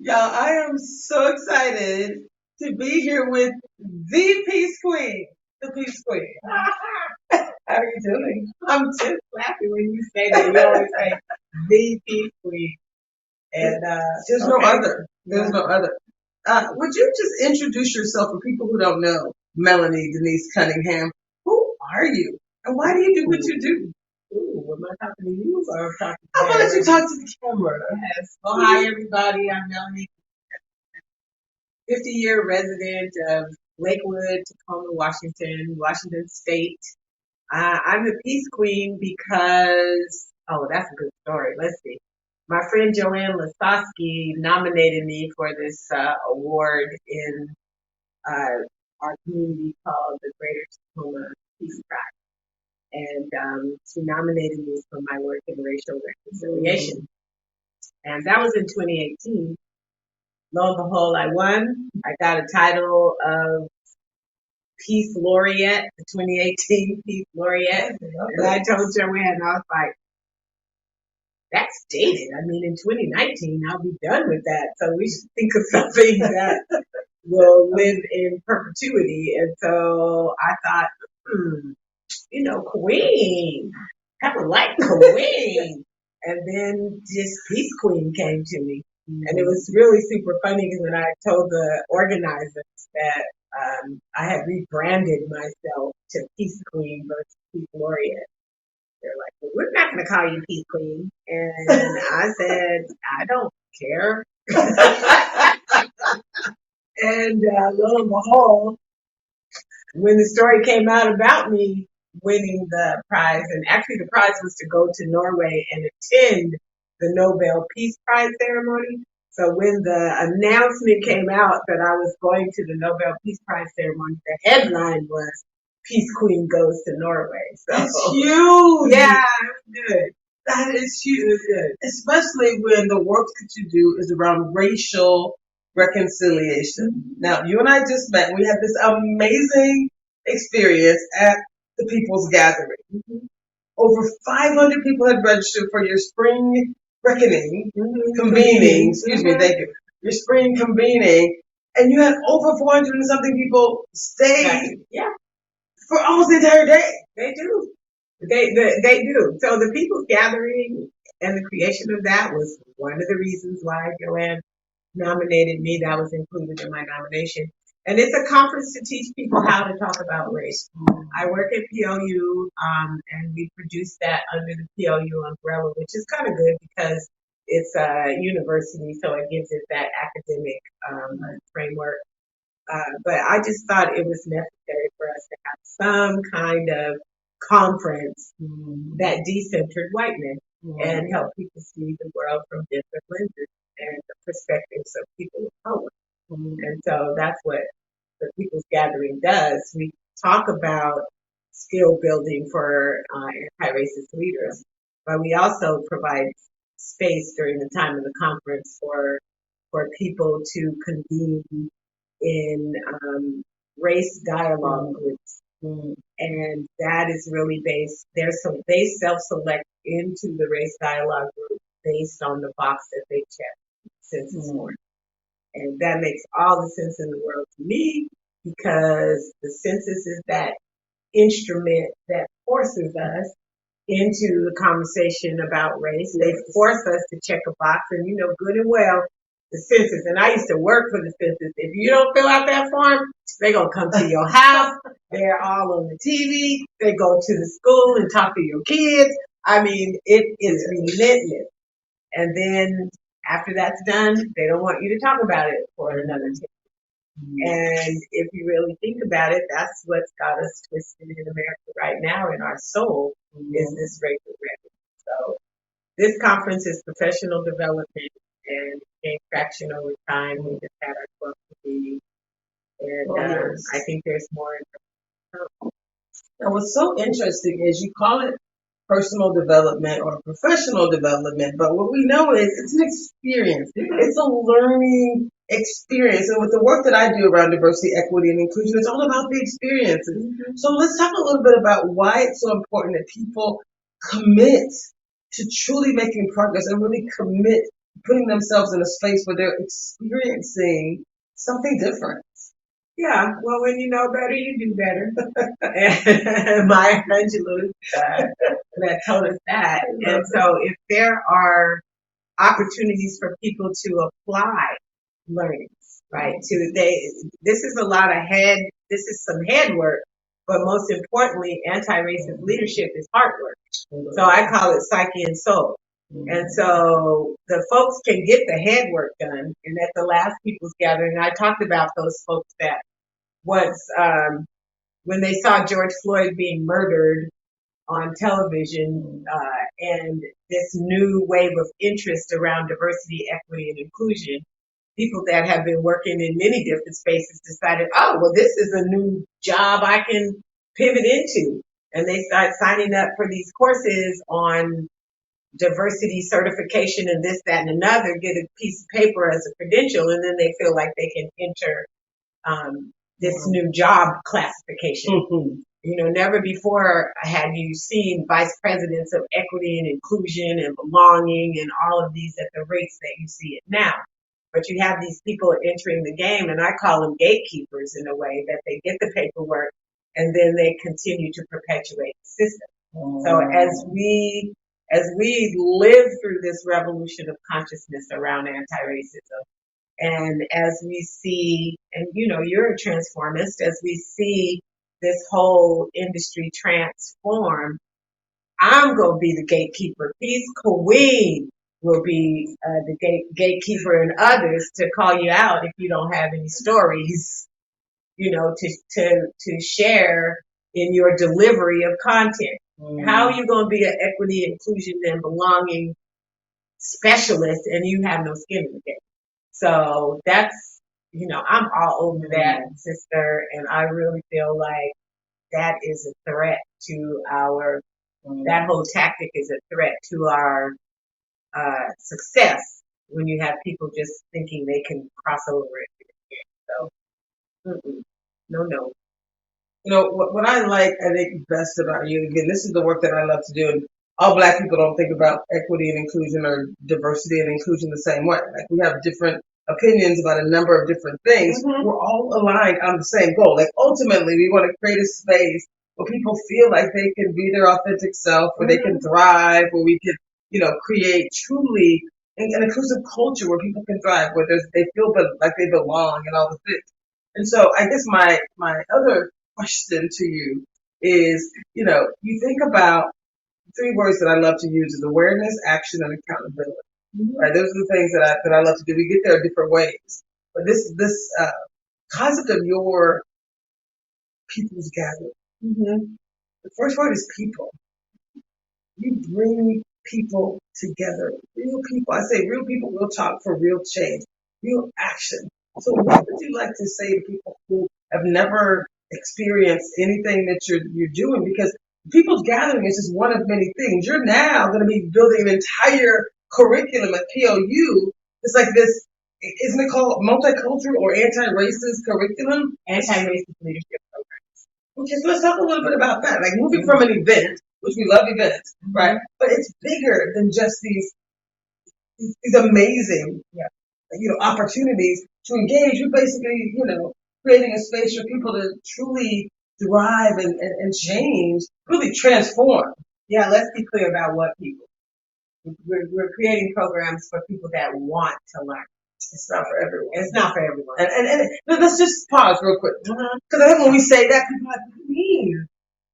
Y'all, I am so excited to be here with the Peace Queen. The Peace Queen. How are you doing? I'm just laughing when you say that. You always say the peace queen. And There's no okay. other. There's no other. Would you just introduce yourself for people who don't know Melanie Denise Cunningham? Who are you? And why do you do what you do? Ooh, am I talking to you or I'm talking How to about you talk to the camera? Yes. Well, hi everybody. I'm Melanie, 50-year resident of Lakewood, Tacoma, Washington State. I'm the Peace Queen because, oh, that's a good story. Let's see. My friend Joanne Lasowski nominated me for this award in our community called the Greater Tacoma Peace Prize. And she nominated me for my work in racial reconciliation. And that was in 2018. Lo and behold, I won. I got a title of Peace Laureate, the 2018 Peace Laureate. And I told Joanne, I was like, that's dated. I mean, in 2019, I'll be done with that. So we should think of something that will live in perpetuity. And so I thought, Queen. I would like Queen. And then just Peace Queen came to me. And it was really super funny when I told the organizers that I had rebranded myself to Peace Queen versus Peace Laureate. They're like, well, we're not going to call you Peace Queen. And I said, I don't care. And lo and behold, when the story came out about me winning the prize, and actually the prize was to go to Norway and attend the Nobel Peace Prize ceremony. So when the announcement came out that I was going to the Nobel Peace Prize ceremony, the headline was Peace Queen goes to Norway. So That's huge. yeah, it's good. That is huge. Especially when the work that you do is around racial reconciliation. Now, you and I just met. We had this amazing experience at the People's Gathering. Over 500 people had registered for your spring reckoning, convening, excuse me, thank you, your spring convening, and you had over 400 and something people stay for almost the entire day. They do. They do. So the People's Gathering and the creation of that was one of the reasons why Joanne nominated me. That was included in my nomination. And it's a conference to teach people how to talk about race. I work at PLU, and we produce that under the PLU umbrella, which is kind of good because it's a university, so it gives it that academic framework. But I just thought it was necessary for us to have some kind of conference that decentered whiteness and help people see the world from different lenses and the perspectives of people of color. And so that's what the People's Gathering does. We talk about skill building for anti-racist leaders, but we also provide space during the time of the conference for people to convene in race dialogue groups. And that is really based, they self-select into the race dialogue group based on the box that they check census form. And that makes all the sense in the world to me because the census is that instrument that forces us into the conversation about race. They force us to check a box, and you know good and well the census. And I used to work for the census. If you don't fill out that form, they're gonna come to your house. They're all on the TV. They go to the school and talk to your kids. I mean, it is relentless. And then after that's done, they don't want you to talk about it for another 10 years. And if you really think about it, that's what's got us twisted in America right now in our soul is this racial record. So this conference is professional development and gained traction over time. We just had our 12th meeting. And I think there's more. And what's so interesting is you call it personal development or professional development, but what we know is it's an experience. It's a learning experience. And with the work that I do around diversity, equity, and inclusion, it's all about the experiences. So let's talk a little bit about why it's so important that people commit to truly making progress and really commit putting themselves in a space where they're experiencing something different. Yeah, well, when you know better, you do better. And Maya Angelou that told us that. And so if there are opportunities for people to apply learnings, right? This is a lot of this is some head work, but most importantly, anti-racist leadership is heart work. So I call it psyche and soul. And so the folks can get the head work done. And at the last people's gathering, I talked about those folks that once, when they saw George Floyd being murdered on television, and this new wave of interest around diversity, equity, and inclusion, people that have been working in many different spaces decided, oh, well, this is a new job I can pivot into. And they start signing up for these courses on diversity certification and this, that, and another, get a piece of paper as a credential, and then they feel like they can enter this new job classification. You know, never before had you seen vice presidents of equity and inclusion and belonging and all of these at the rates that you see it now. But you have these people entering the game, and I call them gatekeepers in a way, that they get the paperwork and then they continue to perpetuate the system. So as we live through this revolution of consciousness around anti-racism, and as we see, and you know, you're a transformist, as we see this whole industry transform, I'm going to be the gatekeeper. Peace Queen will be the gatekeeper, and others to call you out if you don't have any stories, you know, to share in your delivery of content. How are you going to be an equity, inclusion, and belonging specialist and you have no skin in the game? So that's, you know, I'm all over that, sister, and I really feel like that is a threat to that whole tactic is a threat to our success when you have people just thinking they can cross over it. So, no. You know, what I like, I think, best about you, again, this is the work that I love to do, and all Black people don't think about equity and inclusion or diversity and inclusion the same way. Like, we have different opinions about a number of different things. We're all aligned on the same goal. Like, ultimately, we want to create a space where people feel like they can be their authentic self, where they can thrive, where we can, you know, create truly an inclusive culture where people can thrive, where they feel like they belong and all the things. And so I guess my other question to you is, you know, you think about three words that I love to use is awareness, action, and accountability. Right? Those are the things that I love to do. We get there different ways. But this concept of your people's gathering. The first word is people. You bring people together. Real people. I say real people will talk for real change, real action. So what would you like to say to people who have never experienced anything that you're doing? Because people's gathering is just one of many things. You're now going to be building an entire curriculum at POU. It's like this, isn't it called multicultural or anti-racist curriculum? Anti-racist leadership programs. Okay, so let's talk a little bit about that. Like, moving from an event, which we love events, right? But it's bigger than just these amazing, you know, opportunities to engage. You're basically, you know, creating a space for people to truly thrive and change, really transform. Yeah, let's be clear about what people. We're creating programs for people that want to learn. It's not for everyone. It's not for everyone. And let's just pause real quick. Because I think when we say that, people are like, what do you mean?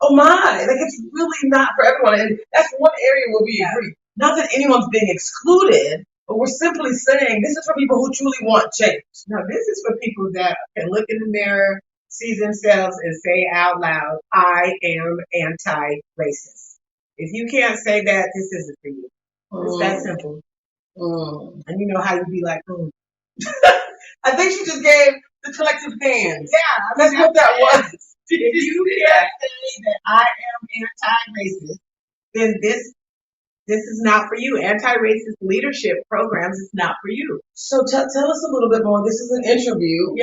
Oh my, like, it's really not for everyone. And that's one area where we agree. Not that anyone's being excluded, but we're simply saying this is for people who truly want change. No, this is for people that can look in the mirror, see themselves, and say out loud, I am anti-racist. If you can't say that, this isn't for you. It's that simple. And you know how you be like, I think she just gave the collective hands. Yeah, that's what that was. If you can't say that I am anti-racist, then this is not for you. Anti-racist leadership programs is not for you. So tell us a little bit more. This is an interview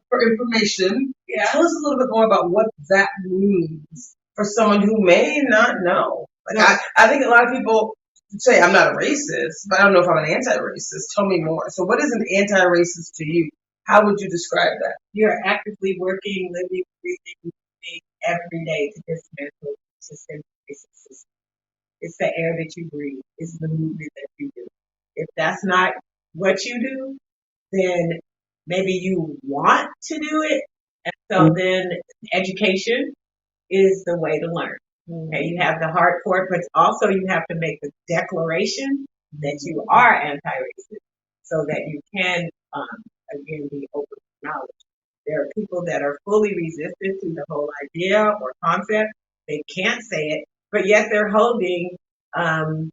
for information. Tell us a little bit more about what that means for someone who may not know. Like, I think a lot of people say I'm not a racist, but I don't know if I'm an anti-racist. Tell me more. So what is an anti-racist to you? How would you describe that? You're actively working, living, breathing, moving every day to dismantle systemic racism. It's the air that you breathe. It's the movement that you do. If that's not what you do, then maybe you want to do it. And so then education is the way to learn. Okay, you have the heart for it, but also you have to make the declaration that you are anti-racist so that you can, again, be open to knowledge. There are people that are fully resistant to the whole idea or concept. They can't say it, but yet they're holding um,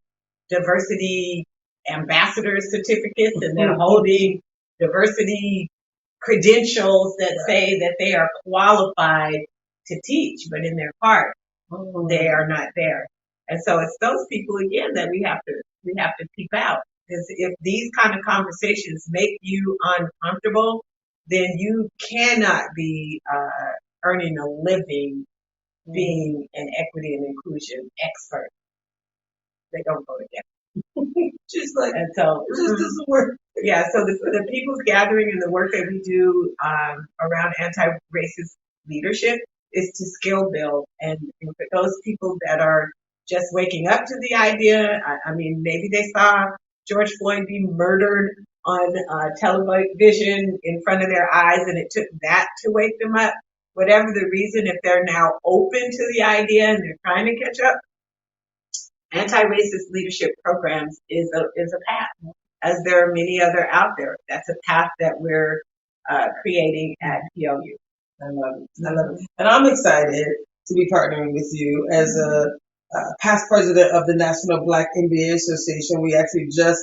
diversity ambassador certificates and they're holding diversity credentials that say that they are qualified to teach, but in their heart, they are not there. And so it's those people again that we have to keep out. Because if these kind of conversations make you uncomfortable, then you cannot be earning a living being an equity and inclusion expert. They don't go together. Just like, And so it just doesn't work. yeah, so the people's gathering and the work that we do around anti-racist leadership is to skill build. And for those people that are just waking up to the idea, I mean, maybe they saw George Floyd be murdered on television in front of their eyes and it took that to wake them up. Whatever the reason, if they're now open to the idea and they're trying to catch up, anti-racist leadership programs is a path, as there are many other out there. That's a path that we're creating at PLU. I love it. I love it. And I'm excited to be partnering with you as a past president of the National Black MBA Association. We actually just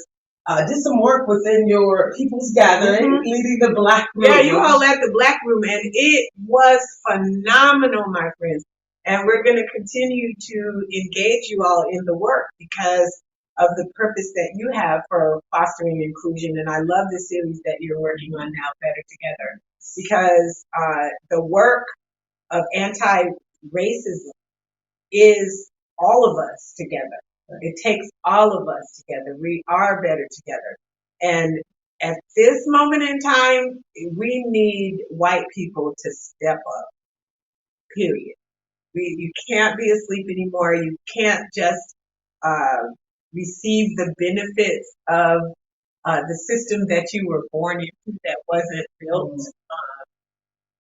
did some work within your people's gathering, leading the Black Room. Yeah, you all at the Black Room, and it was phenomenal, my friends. And we're going to continue to engage you all in the work because of the purpose that you have for fostering inclusion. And I love the series that you're working on now, Better Together, because the work of anti-racism is all of us together. It takes all of us together. We are better together. And at this moment in time, we need white people to step up, period. You can't be asleep anymore. You can't just receive the benefits of the system that you were born into that wasn't built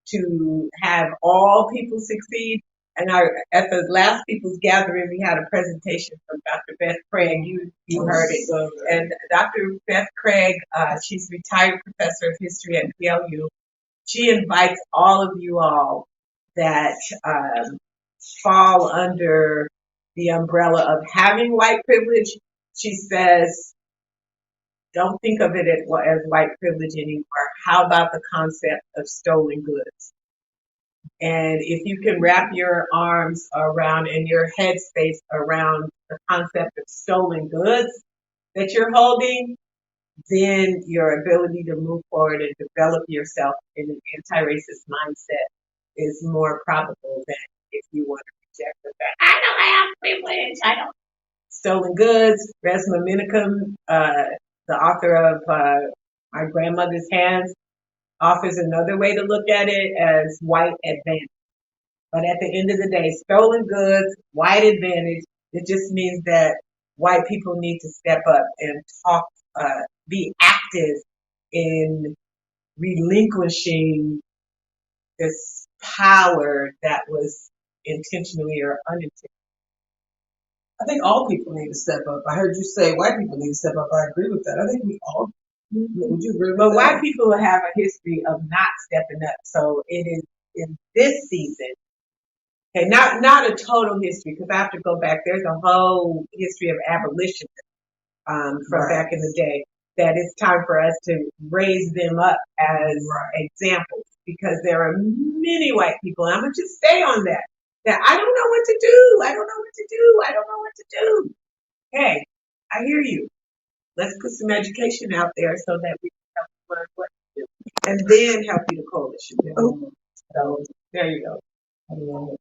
to have all people succeed. And at the last People's Gathering, we had a presentation from Dr. Beth Craig. You heard it. And Dr. Beth Craig, she's retired professor of history at PLU. She invites all of you all that fall under the umbrella of having white privilege. She says, don't think of it as white privilege anymore. How about the concept of stolen goods? And if you can wrap your arms around and your headspace around the concept of stolen goods that you're holding, then your ability to move forward and develop yourself in an anti-racist mindset is more probable than if you want to reject the fact, I don't have privilege, I don't. Stolen goods, Resma Minicum, the author of My Grandmother's Hands, offers another way to look at it as white advantage. But at the end of the day, stolen goods, white advantage, it just means that white people need to step up and talk, be active in relinquishing this power that was intentionally or unintentionally. I think all people need to step up. I heard you say white people need to step up. I agree with that. I think we all. Would you agree with But that? white people have a history of not stepping up. So it is in this season. Okay, not a total history because I have to go back. There's a whole history of abolition from back in the day that it's time for us to raise them up as examples because there are many white people, and I'm going to just stay on that I don't know what to do. I don't know what to do. I don't know what to do. Hey, I hear you. Let's put some education out there so that we can help you learn what to do. And then help you to coalition. So there you go.